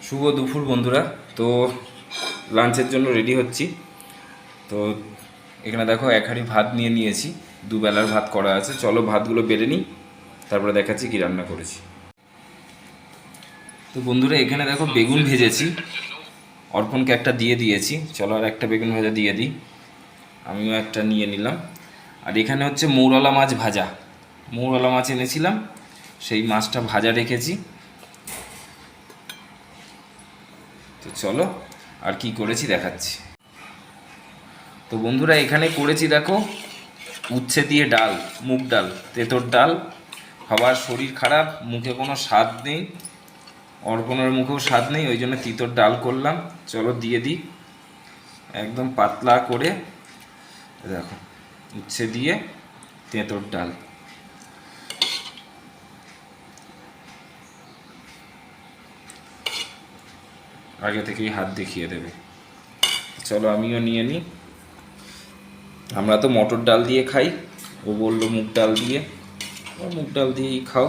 শুভ দুপুর বন্ধুরা। তো লাঞ্চের জন্য রেডি হচ্ছি। তো এখানে দেখো এক হাঁড়ি ভাত নিয়ে নিয়েছি, দুবেলার ভাত করা আছে। চলো ভাতগুলো বেড়ে নিই, তারপরে দেখাচ্ছি কি রান্না করেছি। তো বন্ধুরা এখানে দেখো বেগুন ভেজেছি, অর্পণকে একটা দিয়ে দিয়েছি। চলো আর একটা বেগুন ভাজা দিয়ে দিই, আমিও একটা নিয়ে নিলাম। আর এখানে হচ্ছে মৌরলা মাছ ভাজা, মৌরলা মাছ এনেছিলাম, সেই মাছটা ভাজা রেখেছি। তো চলো আর কি করেছি দেখাচ্ছি। তো বন্ধুরা এখানে করেছি দেখো উচ্ছে দিয়ে ডাল, মুগ ডাল, তেঁতোর ডাল। সবার শরীর খারাপ, মুখে কোনো স্বাদ নেই, অর্পণের মুখেও স্বাদ নেই, ওই জন্য তিতোর ডাল করলাম। চলো দিয়ে দিই একদম পাতলা করে। দেখো উচ্ছে দিয়ে তেঁতোর ডাল। আগে থেকেই হাত দেখিয়ে দেবে। চলো আমিও নিয়ে নিই। আমরা তো মটর ডাল দিয়ে খাই, ও বললো মুগ ডাল দিয়ে, মুগ ডাল দিয়েই খাও।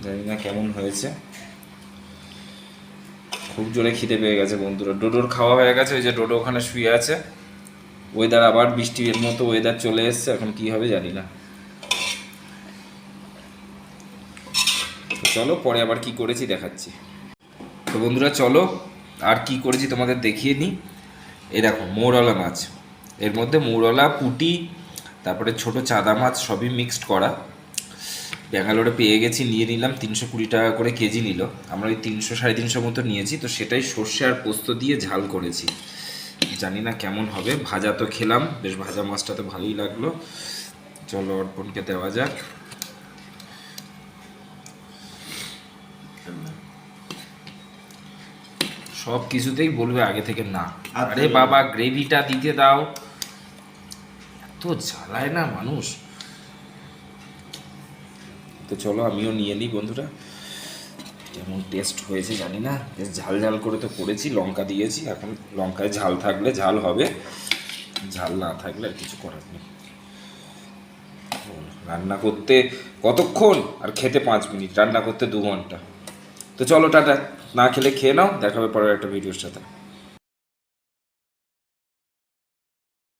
জানি না কেমন হয়েছে, খুব জোরে খিদে পেয়ে গেছে বন্ধুরা। ডোডোর খাওয়া হয়ে গেছে, ওই যে ডোডো ওখানে শুয়ে আছে। ওয়েদার আবার বৃষ্টির মতো ওয়েদার চলে এসছে, এখন কি হবে জানি না। তো চলো পরে আবার কি করেছি দেখাচ্ছি। তো বন্ধুরা চলো আর কি করেছি তোমাদের দেখিয়ে নিই। এই দেখো মৌরলা মাছ, এর মধ্যে মৌরলা, পুঁটি, তারপরে ছোট চাদা মাছ সবই মিক্সড করা। ব্যাঙ্গালোরে পেয়ে গেছি, নিয়ে নিলাম। 320 টাকা করে কেজি নিল, আমরা ওই 300 350 মতো নিয়েছি। তো সেটাই সর্ষে আর পোস্ত দিয়ে ঝাল করেছি, জানি না কেমন হবে। ভাজা তো খেলাম, বেশ ভাজা মাছটা তো ভালোই লাগলো। চলো অর্পণকে দেওয়া যাক। সব কিছুতেই বলবে আগে থেকে না, আরে বাবা গ্রেভিটা দিতে দাও, এত জ্বালায় না মানুষ। তো চলো আমিও নিয়ে নিই বন্ধুরা, কেমন টেস্ট হয়েছে জানি না। বেশ ঝাল ঝাল করে তো করেছি, লঙ্কা দিয়েছি। এখন লঙ্কায় ঝাল থাকলে ঝাল হবে, ঝাল না থাকলে আর কিছু করার নেই। রান্না করতে কতক্ষণ, আর খেতে 5 মিনিট, রান্না করতে 2 ঘন্টা। তো চলো টাটা, না খেলে খেয়ে নাও, দেখা হবে পরের একটা ভিডিওর সাথে।